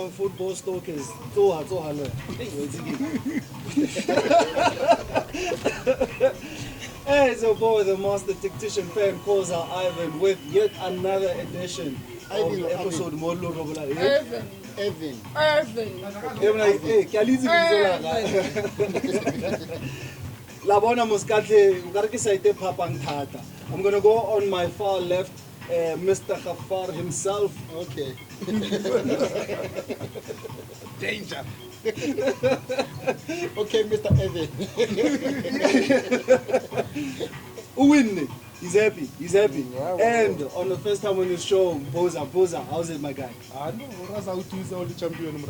Sundowns football stalkers. So hello. Hey, so boy, the master tactician fan Mphoza Irvin with yet another edition of episode Molo Robola. Irvin. Labona Muscate, Garkisaite Papang Tata. I'm gonna go on my far left, Mr. Khafar himself. Okay. Danger. Okay, Mr. Irvin. Win. He's happy. And on the first time on the show, Mphoza, how's it, my guy? No, that's how to is only champion.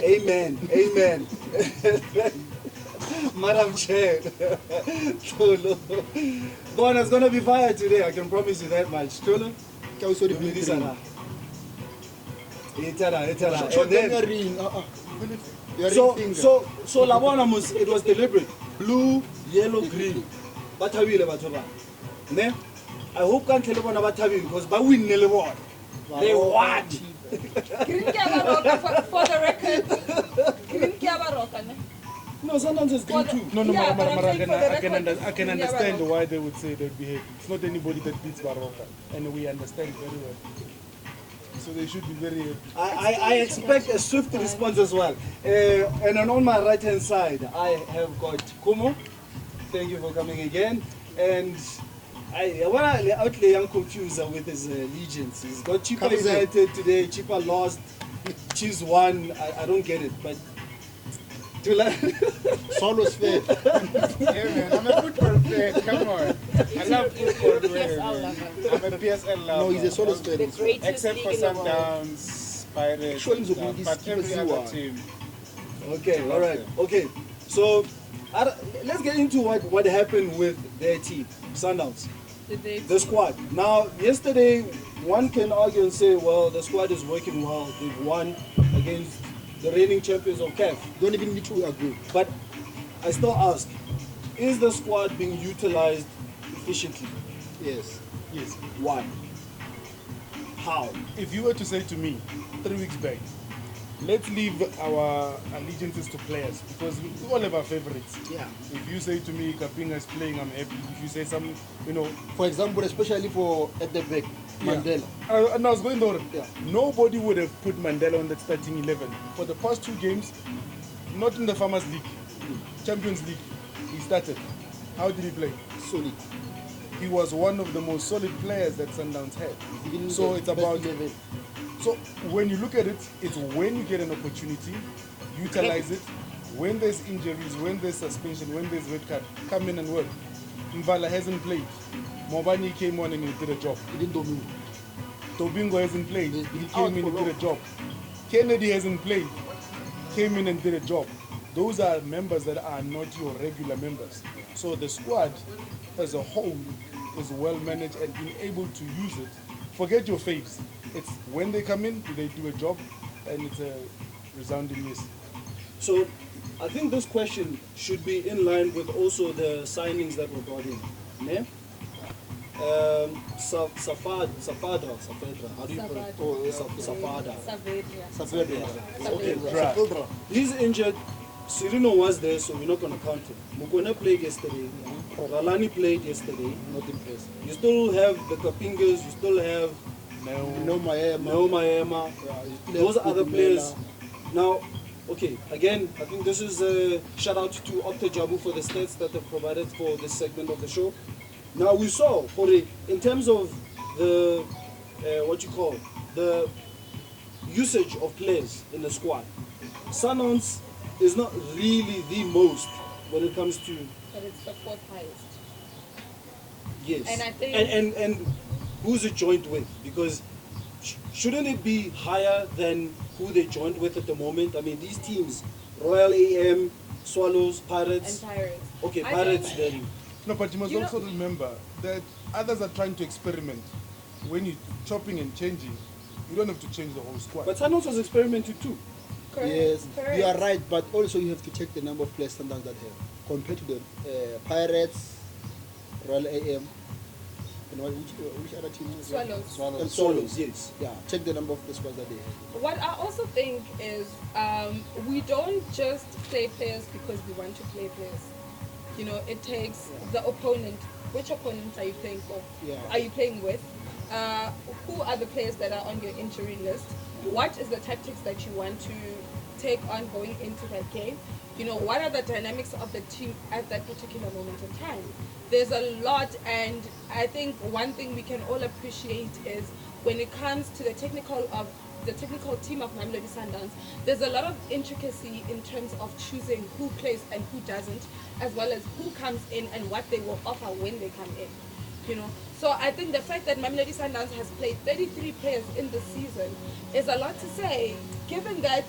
Amen. Madam Chair. Tlholo. God, it's gonna be fire today. I can promise you that much. Tlholo. So Labona it was deliberate. Blue, yellow, green. Bathabile batho ba. Ne? I hope can't tell bona bathabile because ba win le bona. They won. Green Kiabaroka for the record. Green Kiabaroka, ne? No, sometimes it's green too. No, Yeah, but I'm I saying can Green understand Kiabaroka. why they would say they'd behave. It's not anybody that beats Baroka, and we understand very well. So they should be very happy. I expect a swift response as well. And then on my right hand side, I have got Khumo. Thank you for coming again. And I want to outlay young confuser with his allegiance. He's got Chipa United today, Chipa lost, Chiefs won. I don't get it, but Solo's fair. Yeah, man, I'm a football fan. Come on. I love football. I'm a PSL lover. No, he's a Solo's fair. The greatest Except league for in the world. Sundowns, Pirates, Surely and Zobundi but every skipper other Zua. team. Okay, all right. Okay, so let's get into what happened with their team, Sundowns, the squad. Now, yesterday, one can argue and say, well, the squad is working well. They've won against the reigning champions of CAF. Don't even need to agree. But I still ask, is the squad being utilized efficiently? Yes. Why? How? If you were to say to me 3 weeks back, let's leave our allegiances to players because we all have our favorites. Yeah. If you say to me Kapinga is playing, I'm happy. If you say some, For example, especially for at the back, Mandela. And I was going there. Yeah. Nobody would have put Mandela on that starting 11 for the past 2 games. Not in the Farmers League, Champions League. He started. How did he play? Solid. He was one of the most solid players that Sundowns had. Even So the it's best about. 11. So when you look at it, it's when you get an opportunity, utilize it. When there's injuries, when there's suspension, when there's red card, come in and work. Mvala hasn't played. Mobani came on and he did a job. Even Domingo. Tobingo hasn't played. He's been He came out in for and did a long. job. Kennedy hasn't played. Came in and did a job. Those are members that are not your regular members. So the squad as a whole is well managed and being able to use it. Forget your faves. It's when they come in, do they do a job? And it's a resounding yes. So I think this question should be in line with also the signings that were brought in. Ne? Safadra, how do you put it? Oh, Safada. Saavedra. Okay, Safadra. he's injured. Sirino was there, so we're not going to count him. Mukone played yesterday. Ralani played yesterday. Not impressed. You still have the Kapingas, you still have No Maema. Neo Maema. Those are other players. Now, okay, again, I think this is a shout out to Opta Jabu for the stats that they've provided for this segment of the show. Now we saw, in terms of the, the usage of players in the squad, Sundowns is not really the most when it comes to, But it's the 4th highest. yes. And I think- And who's it joined with? Because shouldn't it be higher than who they joined with at the moment? I mean, these teams, Royal AM, Swallows, Pirates. And Pirates. Okay, I Pirates think- then. No, but you must You also know- remember that others are trying to experiment. When you're chopping and changing, you don't have to change the whole squad. But Sundowns was experimenting too. Correct. Yes, Correct. you are right, but also you have to check the number of players Sundowns that have compared to the Pirates, Royal AM. And which other team? Was Swallows. And Swallows, yes. Yeah, check the number of the squads that they have. What I also think is we don't just play players because we want to play players. You know, it takes the opponent. Which opponent are you playing for? Yeah. Are you playing with? Who are the players that are on your injury list? What is the tactics that you want to take on going into that game? You know, what are the dynamics of the team at that particular moment in time? There's a lot, and I think one thing we can all appreciate is when it comes to the technical team of Mamelodi Sundowns, there's a lot of intricacy in terms of choosing who plays and who doesn't, as well as who comes in and what they will offer when they come in. You know, so I think the fact that Mamelodi Sundowns has played 33 players in the season is a lot to say, given that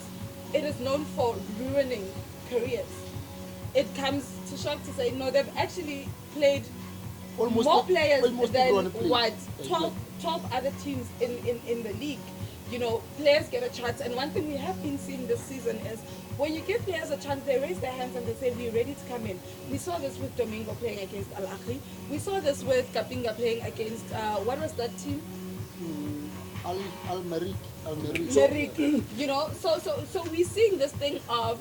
it is known for ruining careers. It comes to shock to say, no, they've actually played more players than what 12 other teams in the league. You know, players get a chance, and one thing we have been seeing this season is when you give players a chance, they raise their hands and they say, we're ready to come in. We saw this with Domingo playing against Al Ahly. We saw this with Kapinga playing against, what was that team? Al Marik. You know, so we're seeing this thing of,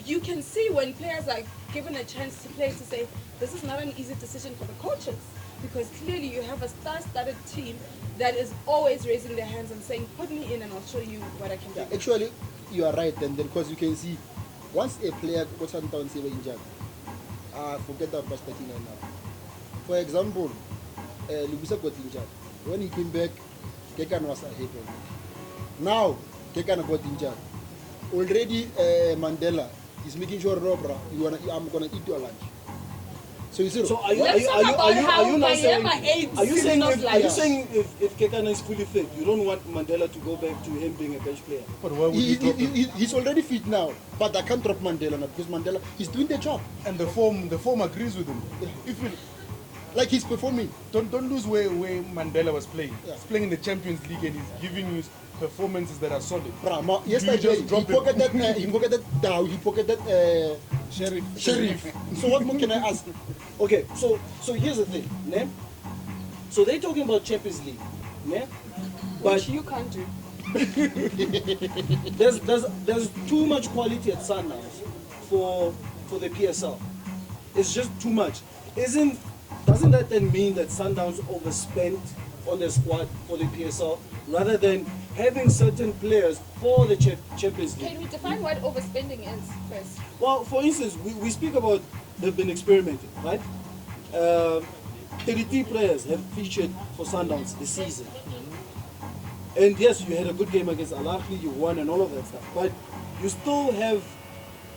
you can see when players are given a chance to play, to say, this is not an easy decision for the coaches, because clearly you have a star-studded team that is always raising their hands and saying, put me in and I'll show you what I can do. Actually, you are right, and then because you can see, once a player goes on town, say we're injured, forget that past 39 now. For example, Lubusa got injured. When he came back, Kekan was ahead. Now, Kekan got injured. Already, Mandela is making sure, Robra, I'm gonna eat your lunch. So you see, So are you saying if Kekana is fully fit, you don't want Mandela to go back to him being a bench player? But why would you drop him? he's already fit now, but I can't drop Mandela now because Mandela is doing the job. And the form agrees with him. If you Like he's performing. don't lose where Mandela was playing. Yeah. He's playing in the Champions League and he's giving you performances that are solid. Yesterday just drop he pocketed Dow, he pocketed Sheriff. So what more can I ask? Okay, so here's the thing, ne? So they're talking about Champions League, ne? But Which you can't do. there's too much quality at Sundowns for the PSL. It's just too much. Doesn't that then mean that Sundowns overspent on their squad for the PSL rather than having certain players for the Champions League? Can we define what overspending is first? Well, for instance, we speak about they've been experimenting, right? 33 players have featured for Sundowns this season. And yes, you had a good game against Al Ahly, you won and all of that stuff. But you still have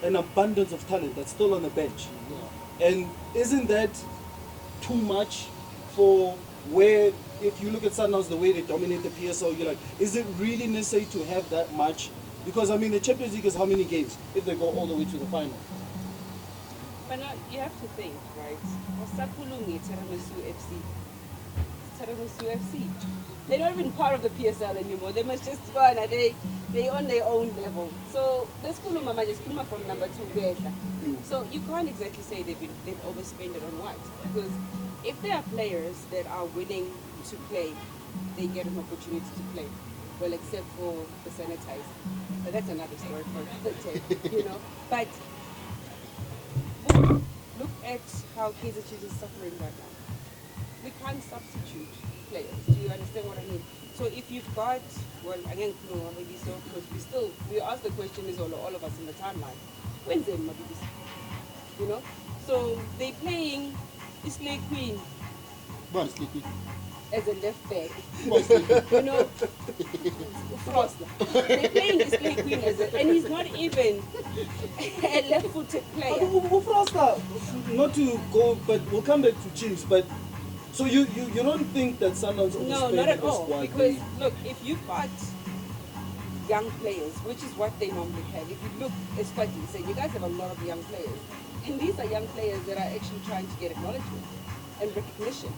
an abundance of talent that's still on the bench. And isn't that too much for where, if you look at Sundowns, the way they dominate the PSL, you're like, is it really necessary to have that much? Because, I mean, the Champions League is how many games if they go all the way to the final? But now you have to think, right? Wasapulungi Tiramisu FC. Tiramisu FC. They're not even part of the PSL anymore. They must just go and they on their own level. So this Kuluma just Kuluma from number 2 Beta. So you can't exactly say they've overspent it on what? Because if there are players that are willing to play, they get an opportunity to play. Well, except for the sanitizer. But that's another story for another day, you know. But look at how Kaizer Chiefs is suffering right now. We can't substitute players. Do you understand what I mean? So if you've got, well, again, no, maybe so, because we ask the question is all of us in the timeline. When's the Mabibis? You know? So they're playing Islay Queen as a left back. You know, Frost. They're playing Islay Queen and he's not even a left-footed player. Frosta, not to go, but we'll come back to Chiefs, but so you don't think that Sundowns No, not at all. Because look, if you've got young players, which is what they normally have, if you look, especially say you guys have a lot of young players, and these are young players that are actually trying to get acknowledgement and recognition.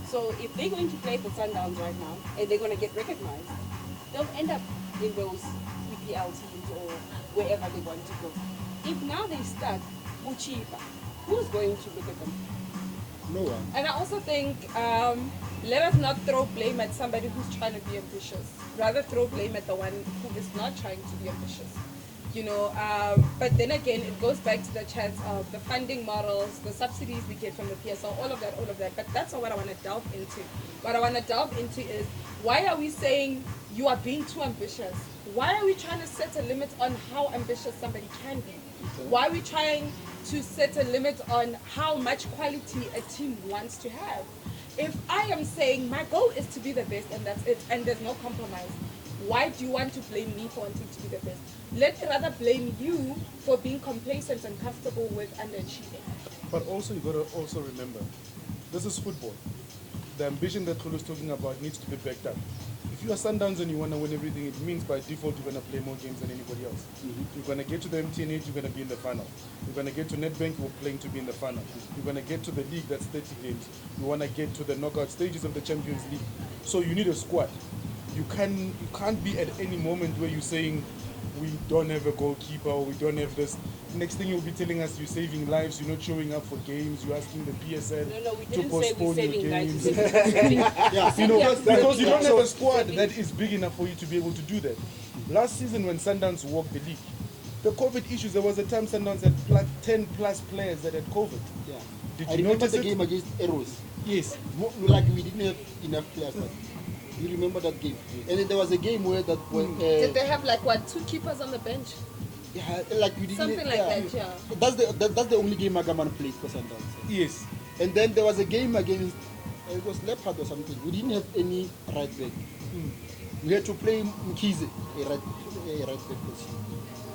So if they're going to play for Sundowns right now and they're going to get recognized, they'll end up in those EPL teams or wherever they want to go. If now they start Uchipa, who's going to look at them? No one. And I also think let us not throw blame at somebody who's trying to be ambitious. Rather throw blame at the one who is not trying to be ambitious. But then again, it goes back to the chats of the funding models, the subsidies we get from the PSL, all of that. But that's not what I want to delve into. What I want to delve into is, why are we saying you are being too ambitious? Why are we trying to set a limit on how ambitious somebody can be? Why are we trying to set a limit on how much quality a team wants to have? If I am saying my goal is to be the best and that's it, and there's no compromise, why do you want to blame me for wanting to be the best? Let me rather blame you for being complacent and comfortable with underachieving. But also, you got to also remember, this is football. The ambition that Tlholo is talking about needs to be backed up. If you are Sundowns and you want to win everything, it means by default you're going to play more games than anybody else. You're going to get to the MTN8, you're going to be in the final. You're going to get to Nedbank, you're playing to be in the final. You're going to get to the league, that's 30 games. You want to get to the knockout stages of the Champions League. So you need a squad. You can't be at any moment where you're saying, we don't have a goalkeeper, or we don't have this. Next thing you'll be telling us you're saving lives, you're not showing up for games, you're asking the PSL No, we to didn't say we're postpone your saving lives. games. We said we're saving- Because you don't have a squad that is big enough for you to be able to do that. Last season when Sundowns walked the league, the COVID issues, there was a time Sundowns had 10 plus players that had COVID. Yeah. Did I you remember notice the it? game against Arrows. Yes. Like we didn't have enough players. But you remember that game? And then there was a game where that Did they have like what, 2 keepers on the bench? yeah, like we didn't Something like that, yeah. That's the only game Magaman played for Sundowns. Yes. And then there was a game against it was Leopard or something. We didn't have any right back. We had to play Mkhize, a right back position,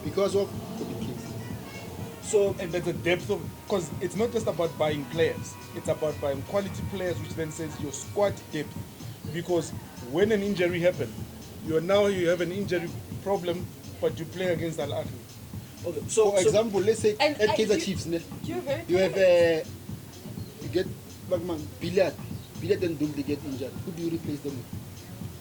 because of COVID cases. So, and there's a depth of, because it's not just about buying players, it's about buying quality players, which then says your squad depth. Because when an injury happens, you have an injury problem, but you play against Al Ahly. Okay, So, for example, let's say And at I- Kaizer you- Chiefs, You're very you have correct. you get Bagman, Bilal and Dul, they get injured. Who do you replace them with?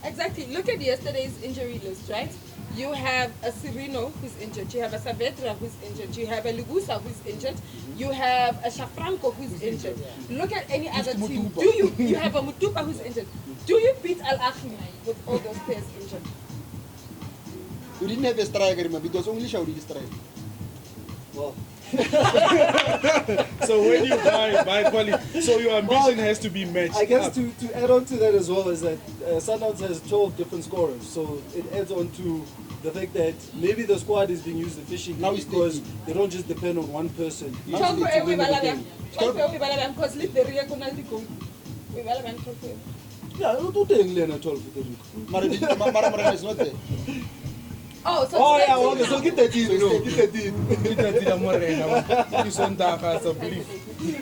Exactly. Look at yesterday's injury list, right? You have a Cirino who's injured. You have a Saavedra who's injured. You have a Lugusa who's injured. You have a Shafranco who's injured. Look at any other team. Mutupa. You have a Mutupa who's injured. Do you beat Al Ahly with all those players injured? We didn't have a striker, remember? It was only Shauri striker. well, So when you buy quality, so your ambition has to be matched I guess up. to add on to that as well is that Sundowns has 12 different scorers, so it adds on to the fact that maybe the squad is being used efficiently Now it's because 13. they don't just depend on one person Talk usually for to win the everybody. game. Talk for everybody because leave the real penalty goal. We will have trophy. Yeah, I don't think Lena 12 for the Mara is not there. Oh, so Oh today- yeah, okay, so get 13, you know, get 13.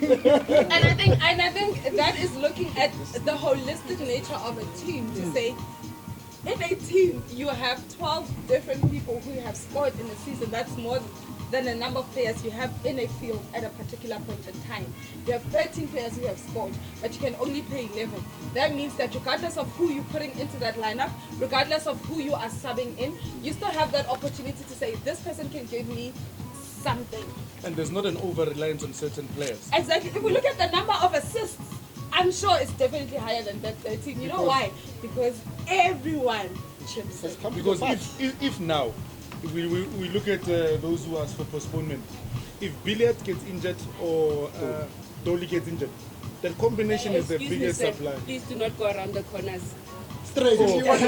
And I think that is looking at the holistic nature of a team to say, in a team you have 12 different people who have scored in a season. That's more than the number of players you have in a field at a particular point in time. You have 13 players who have scored, but you can only play 11. That means that regardless of who you're putting into that lineup, regardless of who you are subbing in, you still have that opportunity to say, this person can give me something. And there's not an over-reliance on certain players. Exactly. If we look at the number of assists, I'm sure it's definitely higher than that 13. You know why? Because everyone chips in. Has come to Because the party. if now, if we look at those who ask for postponement, if Billiard gets injured or Dolly gets injured, that combination is the Excuse me, biggest sir. supply. Please do not go around the corners. Straight. If you want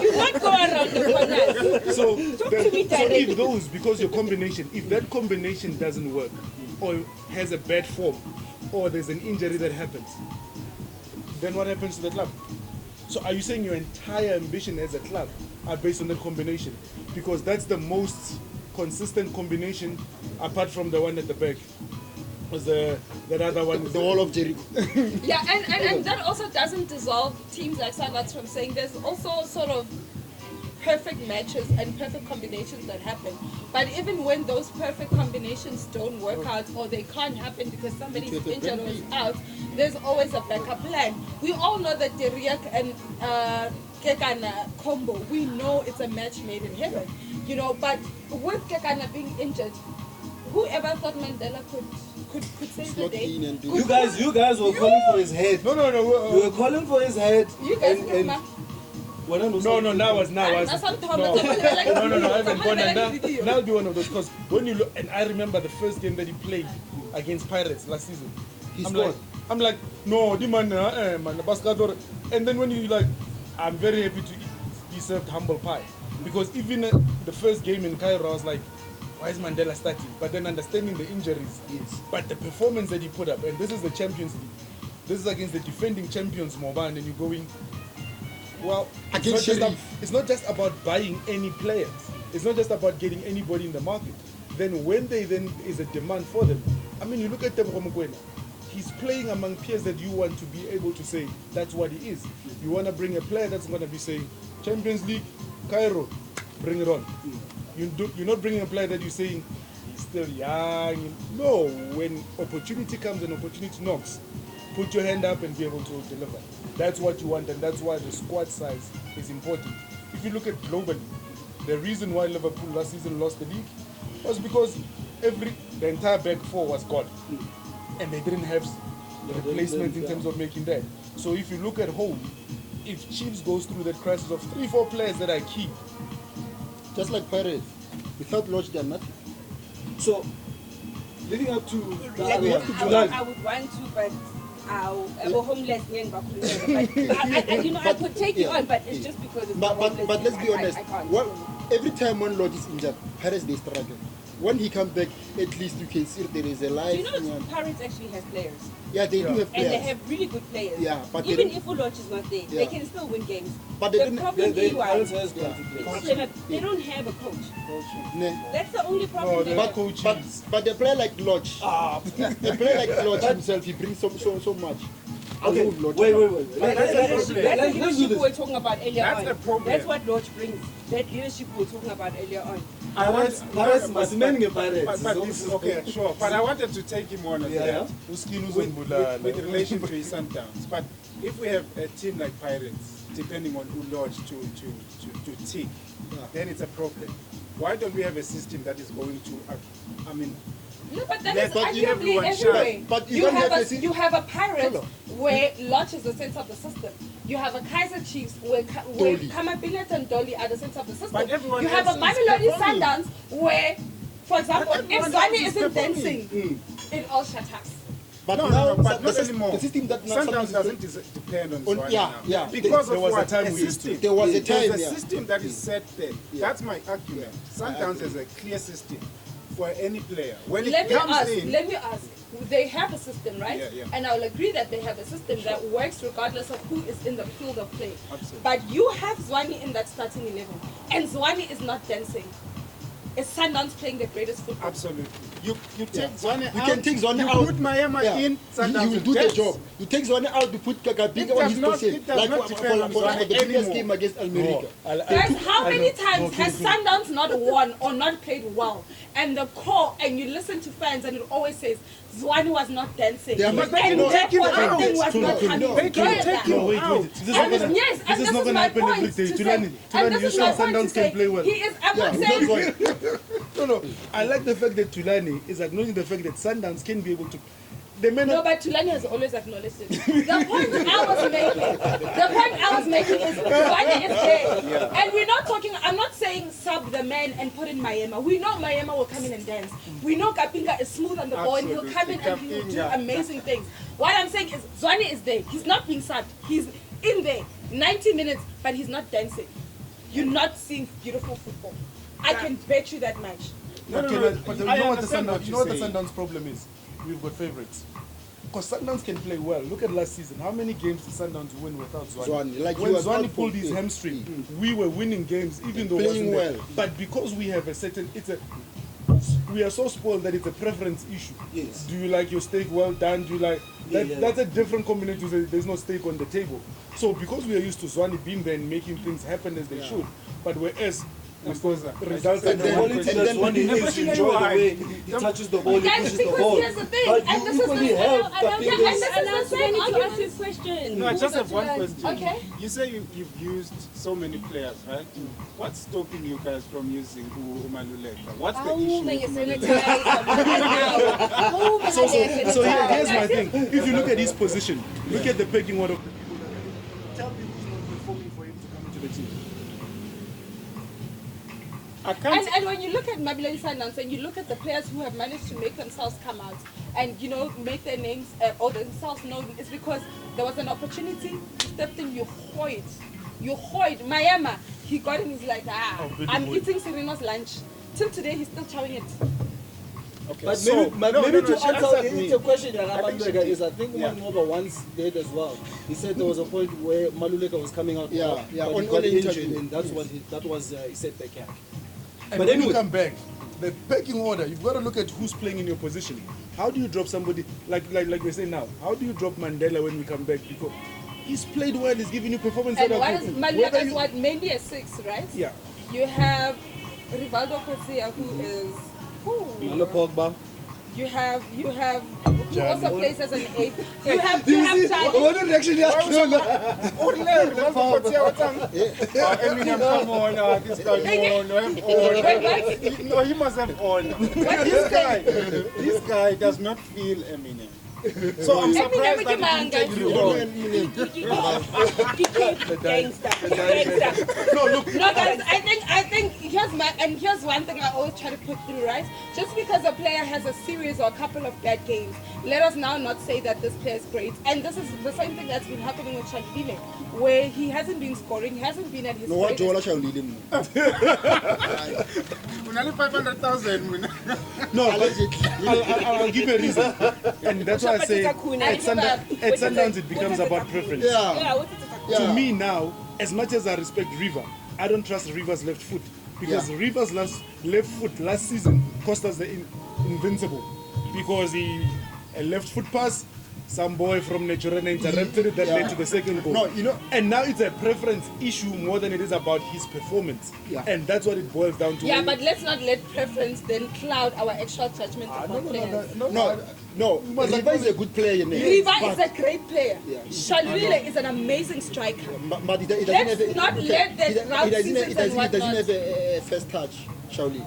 You not go around the corners. So, Talk to me directly. if those, because your combination, if that combination doesn't work, or has a bad form, or there's an injury that happens, then what happens to the club? So are you saying your entire ambition as a club are based on that combination? Because that's the most consistent combination, apart from the one at the back. Was that other one? the wall of Jericho. Yeah, and that also doesn't dissolve teams like Sundowns from saying there's also sort of perfect matches and perfect combinations that happen. But even when those perfect combinations don't work out or they can't happen because somebody's It's a injured or plan is B. out, there's always a backup plan. We all know that Deriak and Kekana combo, we know it's a match made in heaven. You know, but with Kekana being injured, whoever thought Mandela could save the Slot day. in and do You guys were calling for his head. No. You were calling for his head. You guys and No, now was. No, I haven't gone. And I'll be one of those. Because when you look, and I remember the first game that he played against Pirates last season. I'm like, no, the man, man, Bascador. And then when you like, I'm very happy to be served humble pie. Because even the first game in Cairo, I was like, why is Mandela starting? But then understanding the injuries, but the performance that he put up, and this is the Champions League. This is against the defending champions, Moban, and you're going, well, it's not just about buying any players. It's not just about getting anybody in the market. Then when then is a demand for them, I mean, you look at Tebogo Mokoena. He's playing among peers that you want to be able to say that's what he is. You want to bring a player that's going to be saying, Champions League, Cairo, bring it on. You're not bringing a player that you're saying he's still young. No, when opportunity comes and opportunity knocks, put your hand up and be able to deliver. That's what you want, and that's why the squad size is important. If you look at globally, the reason why Liverpool last season lost the league was because the entire back four was gone, and they didn't have the replacement in terms of making that. So if you look at home, if Chiefs goes through that crisis of 3-4 players that are key, just like Pirates, without Lodge, they're nothing. So, leading up to I would want to, but I'm homeless. I could take it on, but it's just because it's but let's be honest. I can't. Every time one Lodge is injured, Pirates they struggle. When he comes back, at least you can see there is a life. Do you know Pirates actually has players? Yeah, they do have players. And they have really good players. Yeah, but even if Uloch is not there, they can still win games. But they the problem is they don't have a coach. Nah. That's the only problem. But they play like Lodge. They play like Lodge himself. He brings so much. Okay, wait. That's the leadership we were talking about earlier on. That's the problem. That's what Lodge brings. That leadership we were talking about earlier on. Okay, sure. But I wanted to take him on as that with relation to his Sundowns. But if we have a team like Pirates, depending on who Lodge to tick, then it's a problem. Why don't we have a system that is going to, No, but that is Let arguably everyone everywhere. shine. But You have a pirate where Lodge is the center of the system. You have a Kaiser Chiefs where Kamabilet and Dolly are the center of the system. But everyone You have a else is Mamelodi performing. Sundowns where, for example, But if everyone Zwane else is isn't performing. dancing, it all shuts up. But No, now, but not anymore. The system that Sundowns doesn't depend on Zwane yeah, now. yeah. Because There of was a what? time A we- system. There was a time, There's a yeah. system that is set there. That's my argument. Sundowns has a clear system for any player. When Let it me comes in, ask. They have a system, right? Yeah. And I'll agree that they have a system that works regardless of who is in the field of play. Absolutely. But you have Zwane in that starting 11, and Zwane is not dancing. Is Sundowns playing the greatest football? absolutely. You take Zwane You out. can take Zwane you out. put Miami in. Sundowns He will do the dance. job. You take Zwane out to put Kagabiga It on does his not- position. it does Like not for depend on the Zwane previous anymore. game against Almerica. Guys, how many times has Sundowns not won or not played well? And the core, and you listen to fans, and it always says Zwane was not dancing. Yeah, and but they therefore can take him the out. thing was not No, coming They together. can take him No, wait. out. This is not gonna, Yes, and this is not gonna my happen point every day. to say- Tulani, and you this is said my point to Sundowns say, can play well. He is, I'm not Yeah, saying that's why. No. I like the fact that Tulani is acknowledging the fact that Sundowns can be able to. They may no, not. but Thulani has always acknowledged it. The point I was making is Zwane is there. And we're not talking, I'm not saying sub the man and put in Mayema. We know Mayema will come in and dance. We know Kapinga is smooth on the ball and he'll come in and he'll do amazing things. What I'm saying is Zwane is there. He's not being subbed. He's in there 90 minutes, but he's not dancing. You're not seeing beautiful football. I can bet you that much. But you no, know what the understand what Sundowns, you're the saying. Sundowns problem is? We've got favorites. Because Sundowns can play well. Look at last season. How many games did Sundowns win without Zwane? Zwane, like when you are Zwane not pulled his fulfilled. hamstring, we were winning games even though Playing wasn't there. well. But because we have a certain, we are so spoiled that it's a preference issue. Yes. Do you like your steak well done? Do you like that? Yeah. That's a different combination to say there's no steak on the table. So because we are used to Zwane being there and making things happen as they should, but whereas Mphoza. Results And the only thing that's one is Especially enjoy the why? way he touches the ball, he Guys, pushes the because ball. here's the thing, But and you this is equally the- help I the don't fingers. think this is the allows same me to argument. ask this question. No, I just have one Who question. Okay. You say you've used so many players, right? What's stopping you guys from using Umaluleka? What's the issue? with Umaluleka? So here's my thing. If you look at his position, look at the pecking order of the people that are. Tell me who's not performing for him to come into the team. I can't. And when you look at Mamelodi Sundowns and you look at the players who have managed to make themselves come out and make their names or themselves known, it's because there was an opportunity. You stepped in, you hoid. Mayama, he got in, he's like, I'm eating Sereno's lunch. Till today, he's still chowing it. Okay. But so, maybe to she answer answered me. it's a question that I think she Maluleka did. is, I think Yeah. Umaluleka once did as well. He said there was a point where Maluleka was coming out, Yeah, but yeah, he on got the injured, interview. and that's what he said back here. And But when anyway- you come back, the pecking order, you've got to look at who's playing in your position. How do you drop somebody like we say now? How do you drop Mandela when we come back? Because he's played well, he's giving you performance. And that are what is good. Maluleka Whether is you- what? Mainly a 6, right? Yeah. You have Rivaldo Coetzee, who is... Malo Pogba. You have who also plays as an 8. You have Charlie. What reaction Eminem, come on, this guy, no, he must have all. This guy does not feel Eminem. So I'm surprised that he didn't take You you don't know on. Eminem. Gangster. No, look. No, guys, I think here's one thing I always try to put through, right? Just because a player has a series or a couple of bad games, let us now not say that this player is great. And this is the same thing that's been happening with Shalvile, where he hasn't been scoring, he hasn't been at his No, what greatest. Jola shall lead him. Only 500,000. No, but I'll give you a reason. And that's why I say at Sundowns it becomes about preference. Yeah. To me now, as much as I respect River, I don't trust River's left foot. Because River's left foot last season cost us the invincible. Because a left foot pass, some boy from Naturena interrupted it that led to the second goal. No, and now it's a preference issue more than it is about his performance. Yeah. And that's what it boils down to. Yeah, but let's not let preference then cloud our actual judgment upon players. No, Riva is a good player. Riva is a great player. Yeah. Shalvile is an amazing striker. But he doesn't Let's have a, not let that round seasons and he doesn't whatnot. have a first touch, Shauli.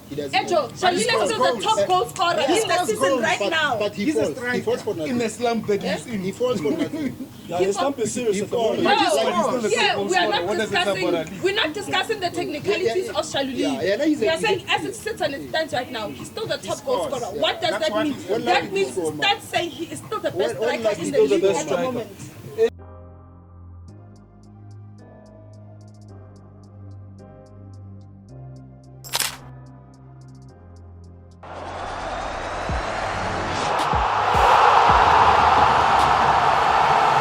He doesn't. Ejo, Shalvile is the top goal scorer in the season right now. But he He's a falls. He falls for in nothing. a slump that he's in. He falls for nothing. Yeah, his stump is serious at the moment. No, But he's still the yeah, top goal we are scorer. What not does it say about discussing. Ali? We're not discussing the technicalities of Shaluli. Yeah, no, he's We a- are he's a- saying as it sits and it stands right now, he's still the top goal scores, scorer. yeah. What does That's that what mean? he's- Well, That like means he scored, start saying he is still the best Well, striker like in he's the still the league best at the striker. moment.